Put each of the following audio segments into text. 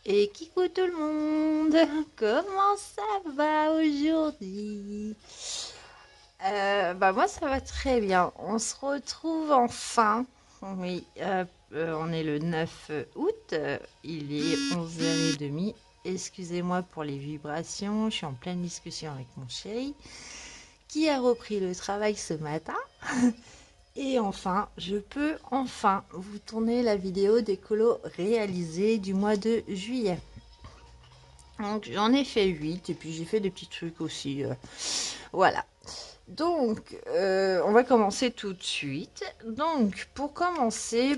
Et coucou tout le monde, comment ça va aujourd'hui? Moi ça va très bien, on se retrouve enfin, oui, on est le 9 août, il est 11h30, excusez-moi pour les vibrations, je suis en pleine discussion avec mon chéri qui a repris le travail ce matin. Et enfin, je peux enfin vous tourner la vidéo des colos réalisés du mois de juillet. Donc j'en ai fait 8 et puis j'ai fait des petits trucs aussi. Voilà. Donc on va commencer tout de suite. Donc pour commencer,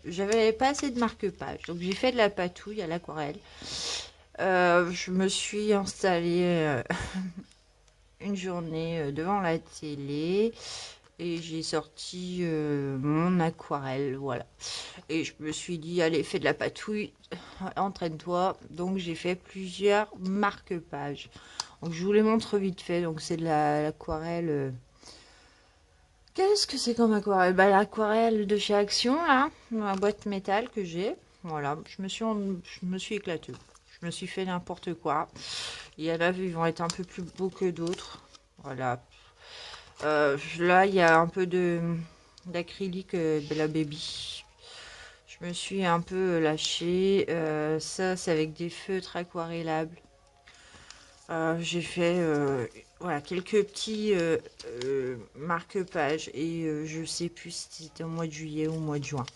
j'avais pas assez de marque-page. Donc j'ai fait de la patouille à l'aquarelle. Je me suis installée une journée devant la télé et j'ai sorti mon aquarelle. Voilà. Et je me suis dit, allez, fais de la patouille, entraîne-toi. Donc j'ai fait plusieurs marque-pages. Donc je vous les montre vite fait. Donc c'est de l'aquarelle. Qu'est-ce que c'est comme aquarelle? L'aquarelle de chez Action, là, dans la boîte métal que j'ai. Voilà, je me suis éclatée. Je me suis fait n'importe quoi. Il y en a, ils vont être un peu plus beaux que d'autres. Voilà. Là, il y a un peu d'acrylique de la Baby. Je me suis un peu lâchée. Ça, c'est avec des feutres aquarellables. J'ai fait voilà, quelques petits marque-pages et je sais plus si c'était au mois de juillet ou au mois de juin.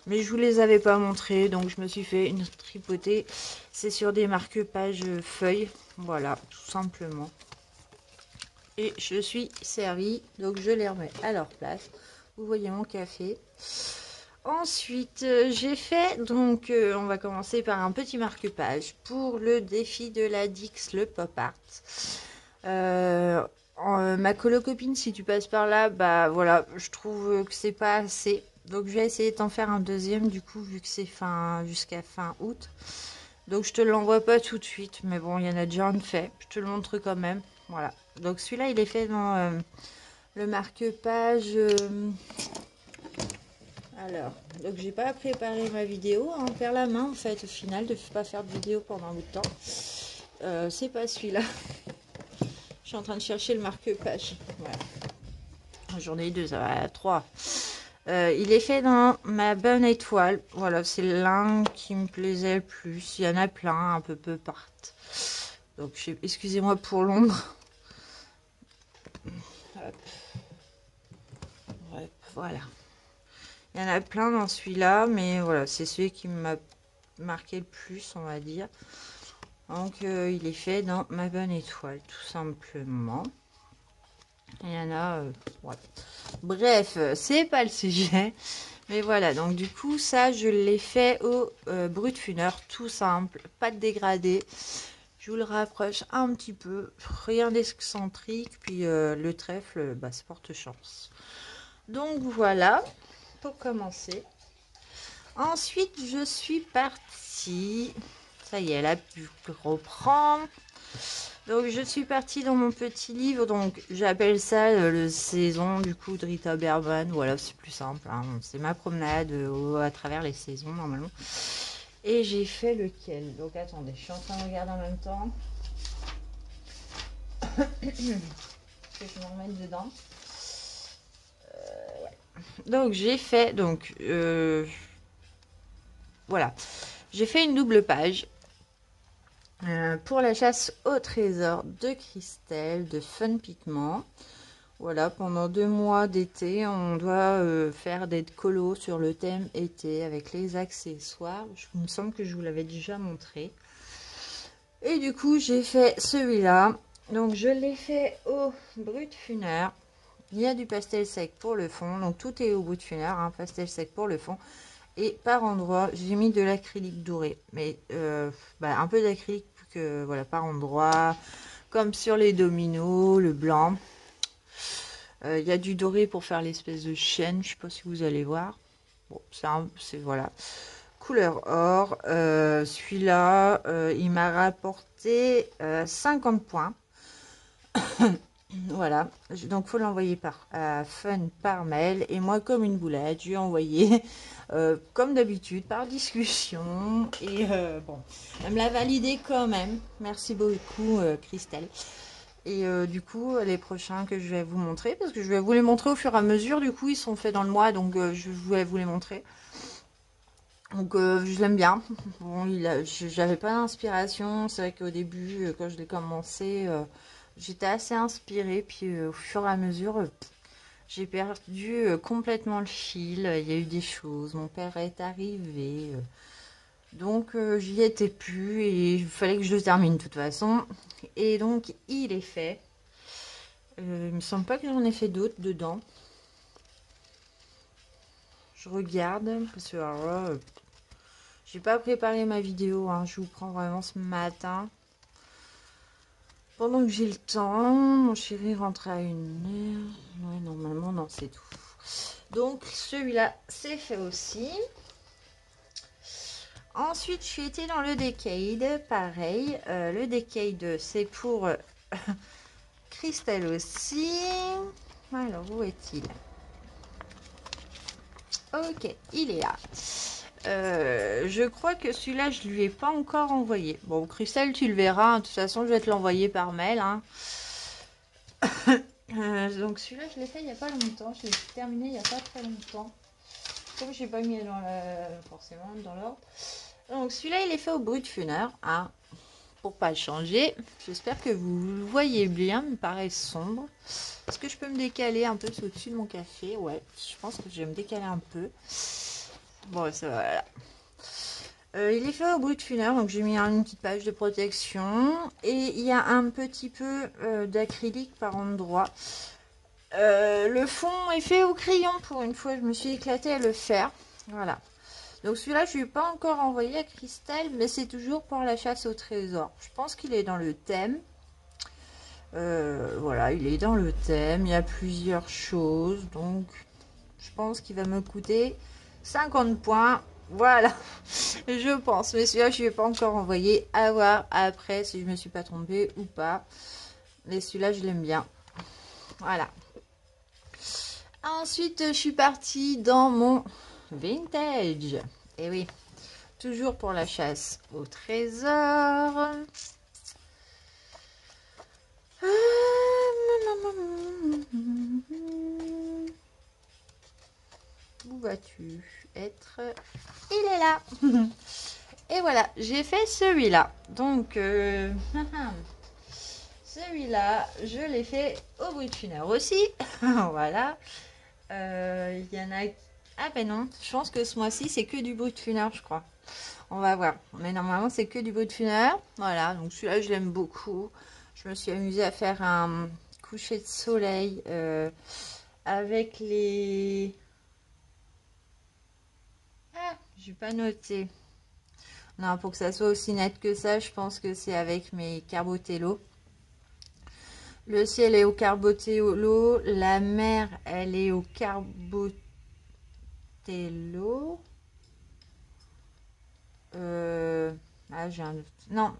Mais je vous les avais pas montrés, donc je me suis fait une tripotée. C'est sur des marque-pages feuilles. Voilà, tout simplement. Et je suis servie, donc je les remets à leur place. Vous voyez mon café. Ensuite, j'ai fait, donc on va commencer par un petit marque-page pour le défi de la Dix, le pop art. Ma colo-copine, si tu passes par là, bah voilà, je trouve que c'est pas assez. Donc je vais essayer de t'en faire un deuxième, du coup, vu que c'est jusqu'à fin août. Donc je te l'envoie pas tout de suite, mais bon, il y en a déjà un de fait. Je te le montre quand même. Voilà. Donc celui-là, il est fait dans le marque-page. Alors, donc j'ai pas préparé ma vidéo en faire la main en fait au final, de pas faire de vidéo pendant un bout de temps. C'est pas celui-là. Je suis en train de chercher le marque-page. Voilà. J'en ai deux, ça va, trois. Il est fait dans ma bonne étoile. Voilà, c'est l'un qui me plaisait le plus. Il y en a plein, un peu partout. Donc, excusez-moi pour l'ombre. Voilà. Il y en a plein dans celui-là, mais voilà, c'est celui qui m'a marqué le plus, on va dire. Donc, il est fait dans ma bonne étoile, tout simplement. Il y en a... ouais. Bref, c'est pas le sujet. Mais voilà, donc du coup, ça, je l'ai fait au brut funeur, tout simple, pas de dégradé. Je vous le rapproche un petit peu, rien d'excentrique, puis le trèfle, c'est porte chance. Donc voilà, pour commencer. Ensuite, je suis partie. Ça y est, elle a pu reprendre. Donc, je suis partie dans mon petit livre. Donc, j'appelle ça le saison du coup de Rita Bergman. Voilà, c'est plus simple. Hein. C'est ma promenade à travers les saisons, normalement. Et j'ai fait lequel? Donc, attendez, je suis en train de regarder en même temps. Que je me remette dedans. Ouais. Donc, j'ai fait. Donc, voilà. J'ai fait une double page. Pour la chasse au trésor de Christelle de Fun Pigment. Voilà, pendant 2 mois d'été, on doit faire des colos sur le thème été avec les accessoires. Il me semble que je vous l'avais déjà montré. Et du coup, j'ai fait celui-là. Donc, je l'ai fait au brut funeur. Il y a du pastel sec pour le fond. Donc, tout est au brut funeur, hein, pastel sec pour le fond. Et par endroit, j'ai mis de l'acrylique doré. Mais un peu d'acrylique que voilà, par endroit, comme sur les dominos, le blanc. Il y a du doré pour faire l'espèce de chaîne, je sais pas si vous allez voir. Bon, c'est voilà. Couleur or. Celui-là, il m'a rapporté 50 points. Voilà, donc faut l'envoyer par Fun par mail. Et moi, comme une boulette, je lui ai envoyé comme d'habitude par discussion. Et bon, elle me l'a validé quand même. Merci beaucoup, Christelle. Et du coup, les prochains que je vais vous montrer, parce que je vais vous les montrer au fur et à mesure. Du coup, ils sont faits dans le mois, donc je voulais vous les montrer. Donc je l'aime bien. Bon, j'avais pas d'inspiration. C'est vrai qu'au début, quand je l'ai commencé, j'étais assez inspirée. Puis au fur et à mesure, j'ai perdu complètement le fil. Il y a eu des choses. Mon père est arrivé. Donc j'y étais plus et il fallait que je le termine de toute façon. Et donc il est fait. Il me semble pas que j'en ai fait d'autres dedans. Je regarde parce que alors là, j'ai pas préparé ma vidéo, hein. Je vous prends vraiment ce matin. Pendant que j'ai le temps, mon chéri rentre à 1h. Ouais, normalement, non, c'est tout. Donc, celui-là, c'est fait aussi. Ensuite, je suis été dans le Decade. Pareil, le Decade, c'est pour Christelle aussi. Alors, où est-il? Ok, il est là. Je crois que celui-là, je lui ai pas encore envoyé. Bon, Christelle, tu le verras, hein. De toute façon, je vais te l'envoyer par mail, hein. Donc celui-là, je l'ai fait il n'y a pas longtemps. Je l'ai terminé il n'y a pas très longtemps. Comme je n'ai pas mis forcément dans l'ordre. Donc celui-là, il est fait au brut funeur, hein, pour pas le changer. J'espère que vous le voyez bien. Il me paraît sombre. Est-ce que je peux me décaler un peu au-dessus de mon café? Ouais, je pense que je vais me décaler un peu. Bon, ça va, voilà. Il est fait au brut funeur, donc j'ai mis une petite page de protection. Et il y a un petit peu d'acrylique par endroit. Le fond est fait au crayon pour une fois. Je me suis éclatée à le faire. Voilà. Donc celui-là, je ne l'ai pas encore envoyé à Christelle, mais c'est toujours pour la chasse au trésor. Je pense qu'il est dans le thème. Voilà, il est dans le thème. Il y a plusieurs choses. Donc, je pense qu'il va me coûter 50 points. Voilà, je pense. Mais celui-là, je ne l'ai pas encore envoyé. À voir après si je ne me suis pas trompée ou pas. Mais celui-là, je l'aime bien. Voilà. Ensuite, je suis partie dans mon vintage. Et oui, toujours pour la chasse au trésor. Où vas-tu être? Il est là. Et voilà, j'ai fait celui-là. Donc, celui-là, je l'ai fait au brut funeur aussi. Voilà. Il y en a... Ah ben non, je pense que ce mois-ci, c'est que du brut funeur, je crois. On va voir. Mais normalement, c'est que du brut funeur. Voilà, donc celui-là, je l'aime beaucoup. Je me suis amusée à faire un coucher de soleil avec les... Ah, j'ai pas noté. Non, pour que ça soit aussi net que ça, je pense que c'est avec mes Carbotello. Le ciel est au Carbotello. La mer, elle est au Carbotello. Ah, j'ai un doute. Non,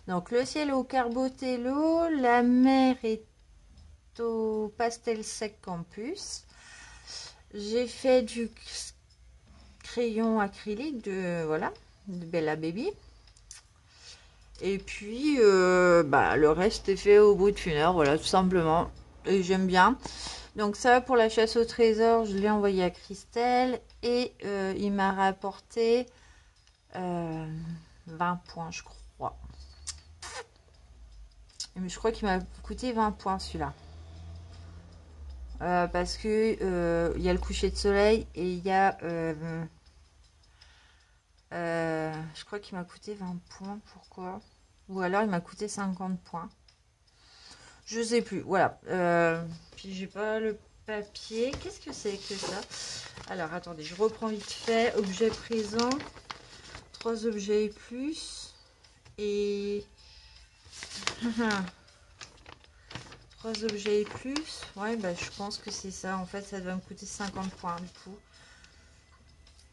donc le ciel est au Carbotello. La mer est au Pastel Sec Campus. J'ai fait du crayon acrylique de, voilà, de Bella Baby. Et puis, le reste est fait au brut funeur, voilà, tout simplement. Et j'aime bien. Donc ça, pour la chasse au trésor, je l'ai envoyé à Christelle. Et il m'a rapporté 20 points, je crois. Mais je crois qu'il m'a coûté 20 points, celui-là. Parce que il y a le coucher de soleil et il y a... je crois qu'il m'a coûté 20 points. Pourquoi? Ou alors il m'a coûté 50 points. Je sais plus. Voilà. Puis j'ai pas le papier. Qu'est-ce que c'est que ça? Alors attendez, je reprends vite fait. Objet présent. 3 objets et plus. Et 3 objets et plus. Ouais, bah je pense que c'est ça. En fait, ça doit me coûter 50 points du coup.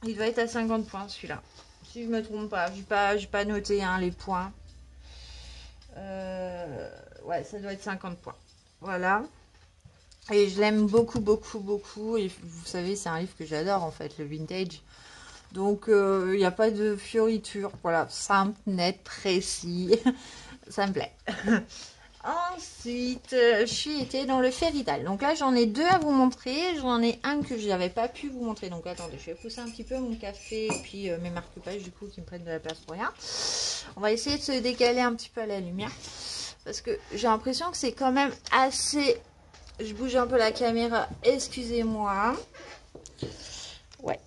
Il doit être à 50 points celui-là. Si je me trompe pas. J'ai pas noté hein, les points. Ouais, ça doit être 50 points. Voilà. Et je l'aime beaucoup, beaucoup, beaucoup. Et vous savez, c'est un livre que j'adore, en fait, le vintage. Donc, il n'y a pas de fioritures. Voilà, simple, net, précis. Ça me plaît. Ensuite, je suis été dans le Fairytale. Donc là, j'en ai deux à vous montrer. J'en ai un que je n'avais pas pu vous montrer. Donc attendez, je vais pousser un petit peu mon café et puis mes marque-pages du coup qui me prennent de la place pour rien. On va essayer de se décaler un petit peu à la lumière. Parce que j'ai l'impression que c'est quand même assez... Je bouge un peu la caméra, excusez-moi. Ouais.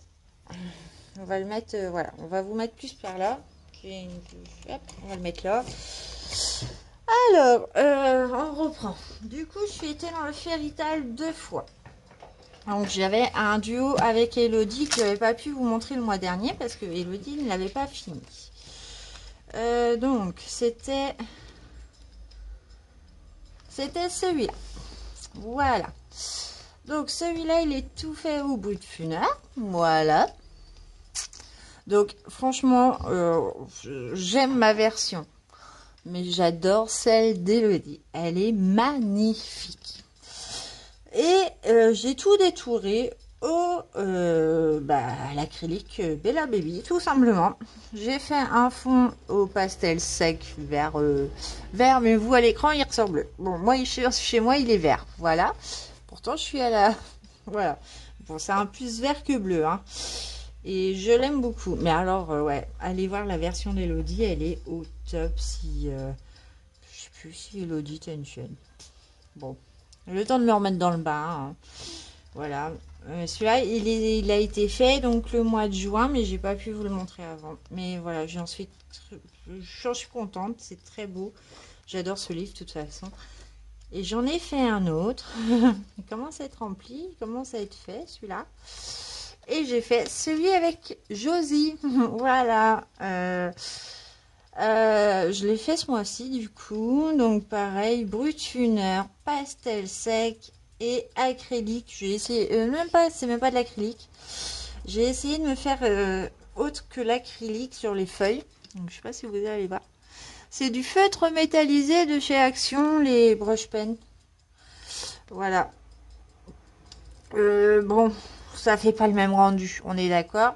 On va le mettre, voilà. On va vous mettre plus par là. Hop, on va le mettre là. Alors, on reprend. Du coup, je suis été dans le Fairytale 2 fois. Donc, j'avais un duo avec Elodie que je n'avais pas pu vous montrer le mois dernier parce que Elodie ne l'avait pas fini. Donc, c'était celui-là. Voilà. Donc, celui-là, il est tout fait au bout de funard. Voilà. Donc, franchement, j'aime ma version. Mais j'adore celle d'Elodie. Elle est magnifique. Et j'ai tout détouré à l'acrylique Bella Baby, tout simplement. J'ai fait un fond au pastel sec vert, vert, mais vous à l'écran il ressort bleu. Bon, moi chez moi il est vert, voilà. Pourtant je suis à la... Voilà. Bon, c'est un plus vert que bleu, hein. Et je l'aime beaucoup. Mais alors, ouais, allez voir la version d'Elodie, elle est au top. Si, je sais plus si Elodie t'as une chaîne. Bon, le temps de me remettre dans le bain. Hein. Voilà. Celui-là, il a été fait donc le mois de juin, mais j'ai pas pu vous le montrer avant. Mais voilà, j'en suis contente. C'est très beau. J'adore ce livre de toute façon. Et j'en ai fait un autre. Il commence à être rempli. Il commence à être fait, celui-là. Et j'ai fait celui avec Josie. Voilà. Je l'ai fait ce mois-ci du coup. Donc pareil, brut-funeur, pastel sec et acrylique. J'ai essayé, c'est même pas de l'acrylique. J'ai essayé de me faire autre que l'acrylique sur les feuilles. Donc je sais pas si vous allez voir. C'est du feutre métallisé de chez Action, les brush pen. Voilà. Bon, ça fait pas le même rendu, on est d'accord.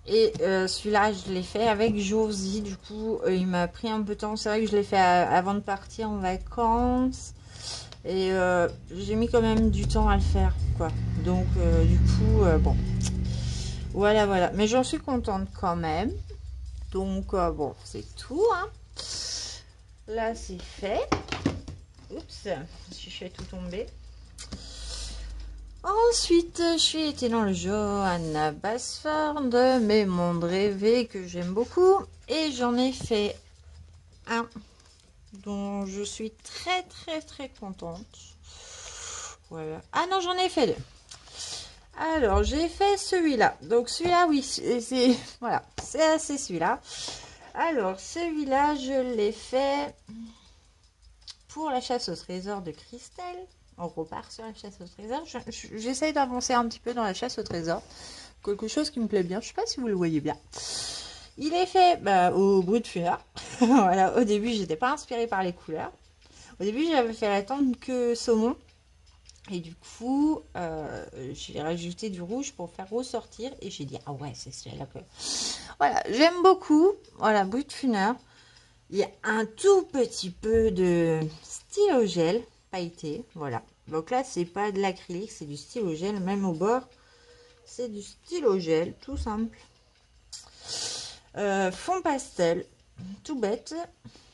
Et celui-là, je l'ai fait avec Josie. Du coup, il m'a pris un peu de temps. C'est vrai que je l'ai fait avant de partir en vacances. Et j'ai mis quand même du temps à le faire, quoi. Donc, du coup, bon. Voilà, voilà. Mais j'en suis contente quand même. Donc, bon, c'est tout, hein. Là, c'est fait. Oups, je fais tout tomber. Ensuite, je suis été dans le Johanna Basford, mes mondes rêvés que j'aime beaucoup. Et j'en ai fait un dont je suis très très très contente. Voilà. Ah non, j'en ai fait deux. Alors, j'ai fait celui-là. Donc celui-là, oui, c'est voilà, c'est celui-là. Alors, celui-là, je l'ai fait pour la chasse au trésor de Christelle. On repart sur la chasse au trésor. J'essaye d'avancer un petit peu dans la chasse au trésor. Quelque chose qui me plaît bien. Je sais pas si vous le voyez bien. Il est fait au brut funeur. Voilà, au début, j'étais pas inspirée par les couleurs. Au début, j'avais fait la tente que saumon. Et du coup, j'ai rajouté du rouge pour faire ressortir. Et j'ai dit, ah ouais, c'est celui-là que... Voilà, j'aime beaucoup. Voilà, brut funeur. Il y a un tout petit peu de stylo gel pailleté. Voilà. Donc là, c'est pas de l'acrylique, c'est du stylo gel. Même au bord, c'est du stylo gel, tout simple. Fond pastel, tout bête.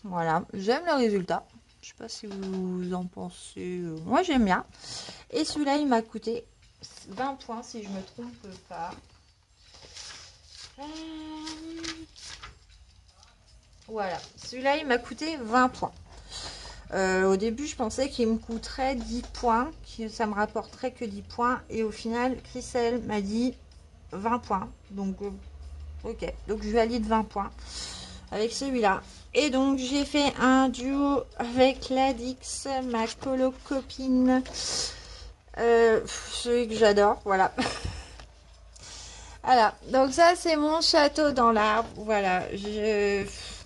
Voilà, j'aime le résultat. Je sais pas si vous en pensez. Moi, j'aime bien. Et celui-là, il m'a coûté 20 points, si je me trompe pas. Voilà, celui-là, il m'a coûté 20 points. Au début, je pensais qu'il me coûterait 10 points, que ça me rapporterait que 10 points. Et au final, Christelle m'a dit 20 points. Donc, ok. Donc, je valide 20 points avec celui-là. Et donc, j'ai fait un duo avec Ladix, ma colo copine. Celui que j'adore, voilà. Voilà, donc ça, c'est mon château dans l'arbre. Voilà,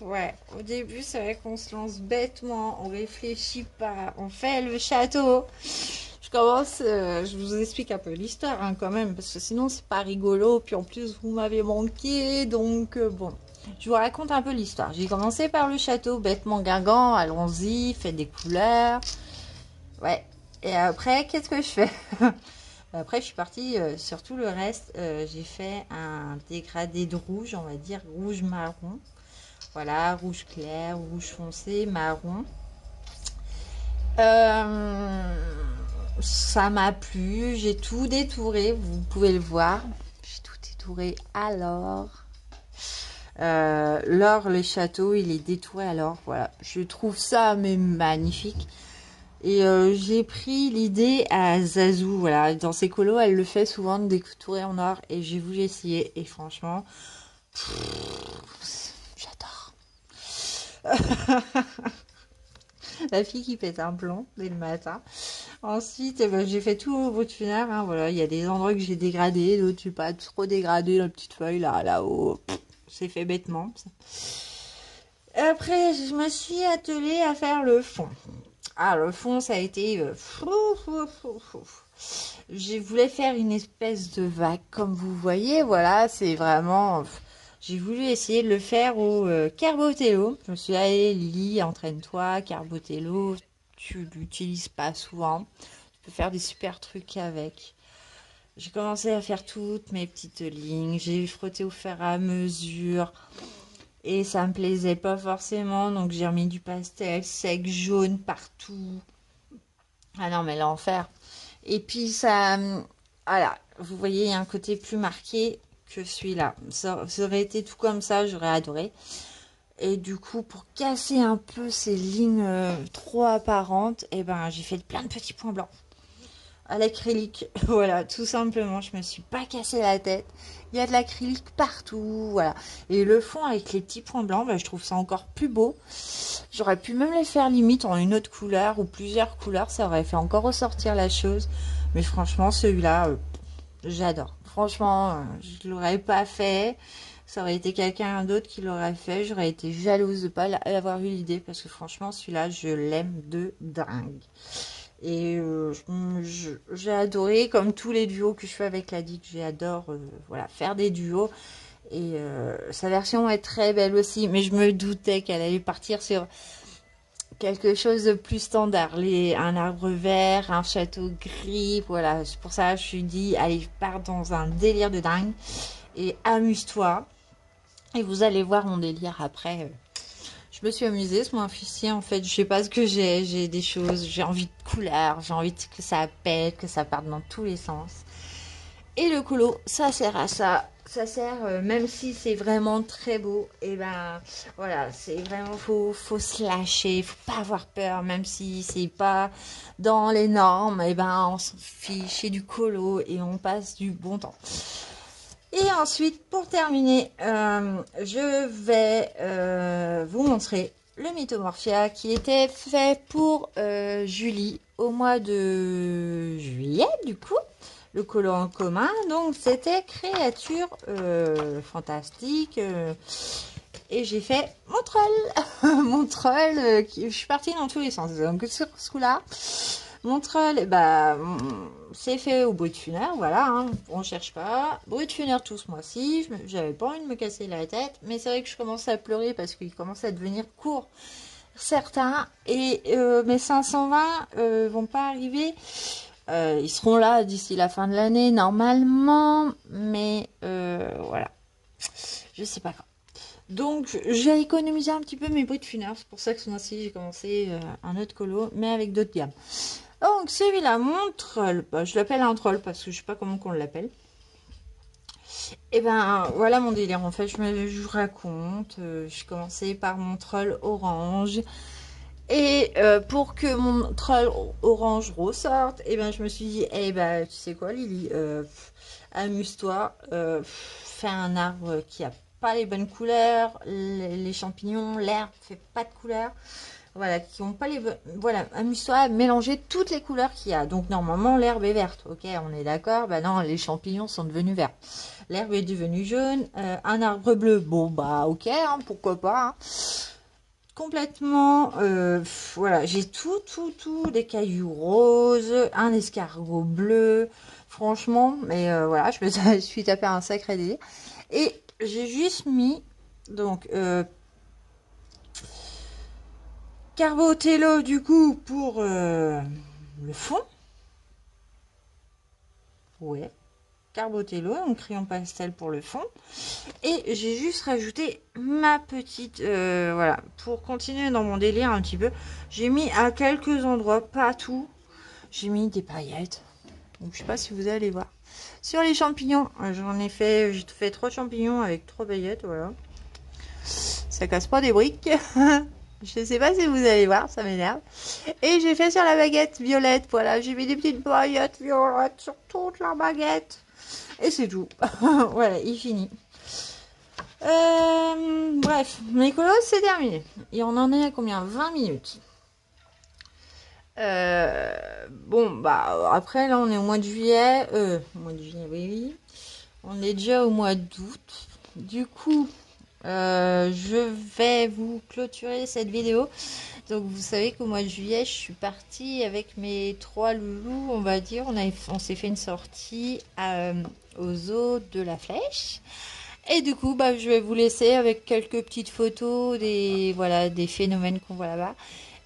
Ouais, au début, c'est vrai qu'on se lance bêtement, on réfléchit pas, on fait le château. Je commence, je vous explique un peu l'histoire hein, quand même, parce que sinon c'est pas rigolo. Puis en plus, vous m'avez manqué, donc bon. Je vous raconte un peu l'histoire. J'ai commencé par le château, bêtement guingamp, allons-y, fait des couleurs. Ouais. Et après, qu'est-ce que je fais? Après, je suis partie sur tout le reste. J'ai fait un dégradé de rouge, on va dire rouge-marron. Voilà, rouge clair, rouge foncé, marron. Euh, Ça m'a plu, j'ai tout détouré, vous pouvez le voir. J'ai tout détouré alors. L'or, le château, il est détouré alors. Voilà, je trouve ça mais magnifique. Et j'ai pris l'idée à Zazou. Voilà, dans ses colos, elle le fait souvent de détourer en or. Et j'ai voulu essayer. Et franchement, j'adore. La fille qui pète un plomb dès le matin. Ensuite, eh ben, j'ai fait tout au bout de funèbre. Hein, voilà, il y a des endroits que j'ai dégradés, d'autres j'ai pas trop dégradé. La petite feuille là-haut, c'est fait bêtement. Après, je me suis attelée à faire le fond. Ah, le fond, ça a été je voulais faire une espèce de vague, comme vous voyez. Voilà, c'est vraiment. J'ai voulu essayer de le faire au Carbotello. Je me suis dit, allez, Lily, entraîne-toi. Carbotello, tu l'utilises pas souvent. Tu peux faire des super trucs avec. J'ai commencé à faire toutes mes petites lignes. J'ai frotté au fur et à mesure. Et ça me plaisait pas forcément. Donc j'ai remis du pastel sec, jaune partout. Ah non, mais l'enfer. Et puis ça. Voilà. Vous voyez, il y a un côté plus marqué que celui-là. Ça aurait été tout comme ça, j'aurais adoré. Et du coup, pour casser un peu ces lignes trop apparentes, et ben, j'ai fait plein de petits points blancs à l'acrylique. Voilà, tout simplement, je me suis pas cassé la tête. Il y a de l'acrylique partout, voilà. Et le fond avec les petits points blancs, bah, je trouve ça encore plus beau. J'aurais pu même les faire limite en une autre couleur ou plusieurs couleurs, ça aurait fait encore ressortir la chose. Mais franchement, celui-là, j'adore. Franchement, je l'aurais pas fait. Ça aurait été quelqu'un d'autre qui l'aurait fait. J'aurais été jalouse de pas avoir eu l'idée parce que franchement, celui-là, je l'aime de dingue. Et j'ai adoré, comme tous les duos que je fais avec la DIC, j'adore voilà, faire des duos. Et sa version est très belle aussi, mais je me doutais qu'elle allait partir sur quelque chose de plus standard. Un arbre vert, un château gris, voilà. C'est pour ça que je me suis dit, allez, pars dans un délire de dingue et amuse-toi. Et vous allez voir mon délire après. Je me suis amusée ce mois-ci en fait. Je sais pas ce que j'ai des choses. J'ai envie de couleurs, j'ai envie que ça pète, que ça parte dans tous les sens. Et le colo, ça sert à ça. Ça sert, même si c'est vraiment très beau, et ben voilà, c'est vraiment faut se lâcher, faut pas avoir peur, même si c'est pas dans les normes, et ben on s'en fiche, c'est du colo et on passe du bon temps. Et ensuite, pour terminer, je vais vous montrer le Mythomorphia qui était fait pour Julie au mois de juillet, du coup. Le colo en commun. Donc, c'était créature fantastique. Et j'ai fait mon troll. Mon troll, je suis partie dans tous les sens. Donc, sur ce coup-là, mon troll, bah, c'est fait au bruit de funèbre, voilà, hein, on cherche pas. Bruit de funèbre tout ce mois-ci, j'avais pas envie de me casser la tête, mais c'est vrai que je commençais à pleurer parce qu'il commençait à devenir court, certains, et mes 520 vont pas arriver. Ils seront là d'ici la fin de l'année, normalement, mais voilà, je sais pas quand. Donc, j'ai économisé un petit peu mes bruits de funèbre, c'est pour ça que ce mois-ci, j'ai commencé un autre colo, mais avec d'autres gammes. Donc celui-là, mon troll, bah, je l'appelle un troll parce que je sais pas comment qu'on l'appelle. Et ben voilà mon délire, en fait je vous raconte, je commençais par mon troll orange. Et pour que mon troll orange ressorte, et ben je me suis dit, eh ben tu sais quoi Lily, amuse-toi, fais un arbre qui a pas les bonnes couleurs, les champignons, l'herbe fait pas de couleurs. Voilà, qui ont pas les... Voilà, amuse-toi à mélanger toutes les couleurs qu'il y a. Donc, normalement, l'herbe est verte. Ok, on est d'accord. Bah non, les champignons sont devenus verts. L'herbe est devenue jaune. Un arbre bleu, bon, bah ok, hein, pourquoi pas. Hein. Complètement, voilà, j'ai tout, des cailloux roses, un escargot bleu. Franchement, mais voilà, je me suis tapé un sacré délire. Et j'ai juste mis, donc, Carbotello du coup pour le fond. Ouais, Carbotello, un crayon pastel pour le fond. Et j'ai juste rajouté ma petite... voilà, pour continuer dans mon délire un petit peu, j'ai mis à quelques endroits, pas tout, j'ai mis des paillettes. Donc je sais pas si vous allez voir. Sur les champignons, j'ai fait 3 champignons avec 3 paillettes, voilà. Ça casse pas des briques. Je sais pas si vous allez voir, ça m'énerve. Et j'ai fait sur la baguette violette, voilà, j'ai mis des petites paillettes violettes sur toute la baguette. Et c'est tout. Voilà, il finit. Bref, mes colos, c'est terminé. Et on en est à combien? 20 minutes. Bon, bah, après, là, on est au mois de juillet. Mois de juillet, oui, oui. On est déjà au mois d'août. Du coup, je vais vous clôturer cette vidéo. Donc, vous savez qu'au mois de juillet, je suis partie avec mes 3 loulous, on va dire. On s'est fait une sortie au zoo de la Flèche. Et du coup, bah, je vais vous laisser avec quelques petites photos voilà, des phénomènes qu'on voit là-bas.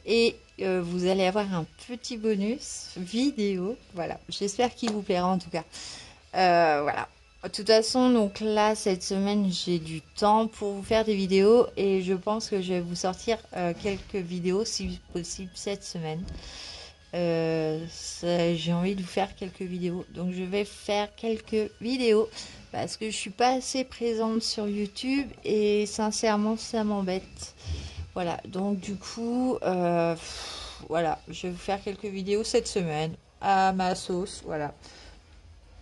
Et vous allez avoir un petit bonus vidéo. Voilà, j'espère qu'il vous plaira en tout cas. Voilà. De toute façon, donc là, cette semaine, j'ai du temps pour vous faire des vidéos. Et je pense que je vais vous sortir quelques vidéos, si possible, cette semaine. J'ai envie de vous faire quelques vidéos, donc je vais faire quelques vidéos parce que je suis pas assez présente sur YouTube et sincèrement ça m'embête. Voilà, donc du coup voilà, je vais vous faire quelques vidéos cette semaine à ma sauce, voilà.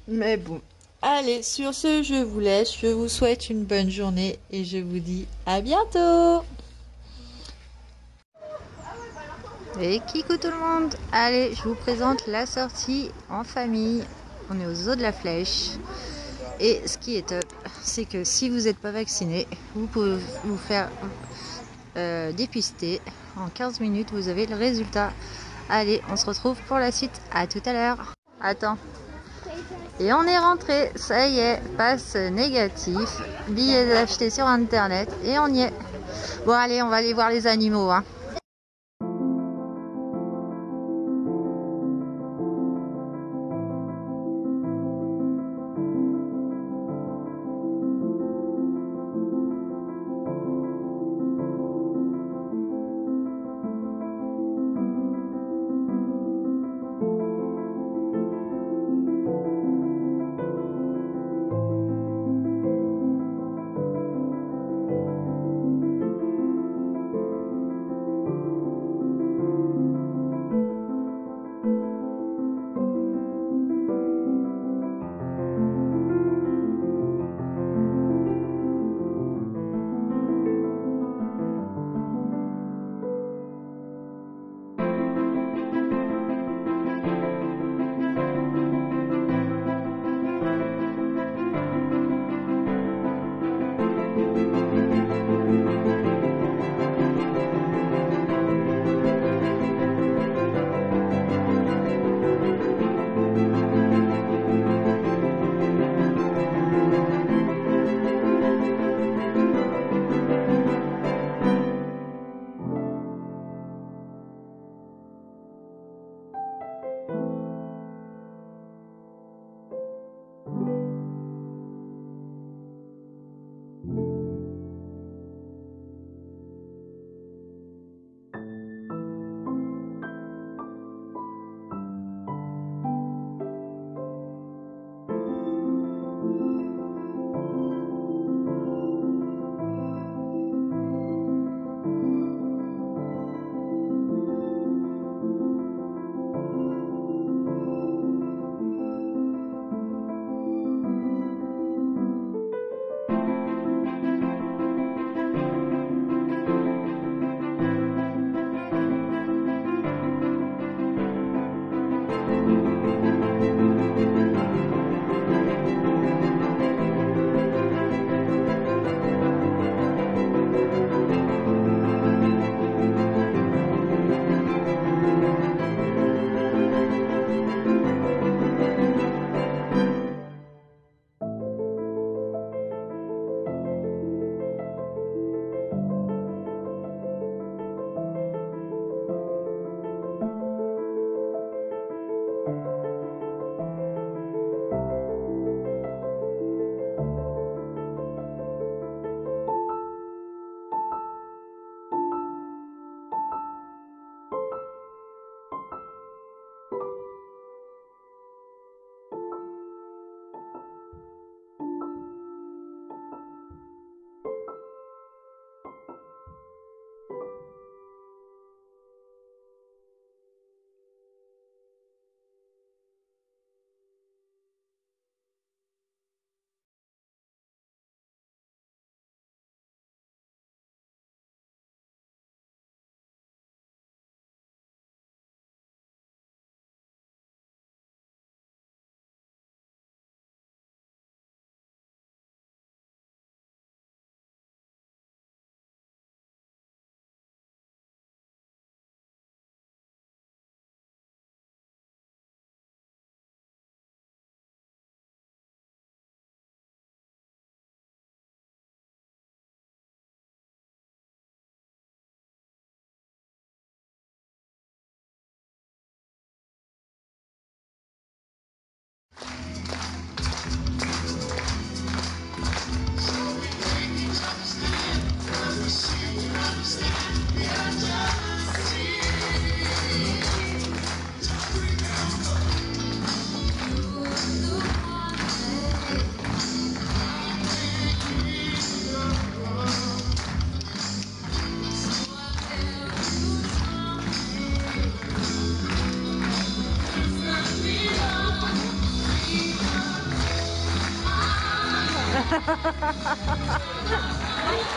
Mais bon, allez, sur ce je vous laisse, je vous souhaite une bonne journée et je vous dis à bientôt. Et kikou tout le monde. Allez, je vous présente la sortie en famille. On est au zoo de la Flèche. Et ce qui est top, c'est que si vous n'êtes pas vacciné, vous pouvez vous faire dépister. En 15 minutes, vous avez le résultat. Allez, on se retrouve pour la suite. À tout à l'heure. Attends. Et on est rentré. Ça y est, passe négatif. Billets achetés sur internet. Et on y est. Bon, allez, on va aller voir les animaux. Hein.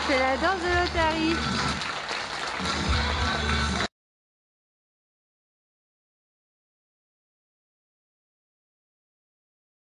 C'est la danse de l'Otari.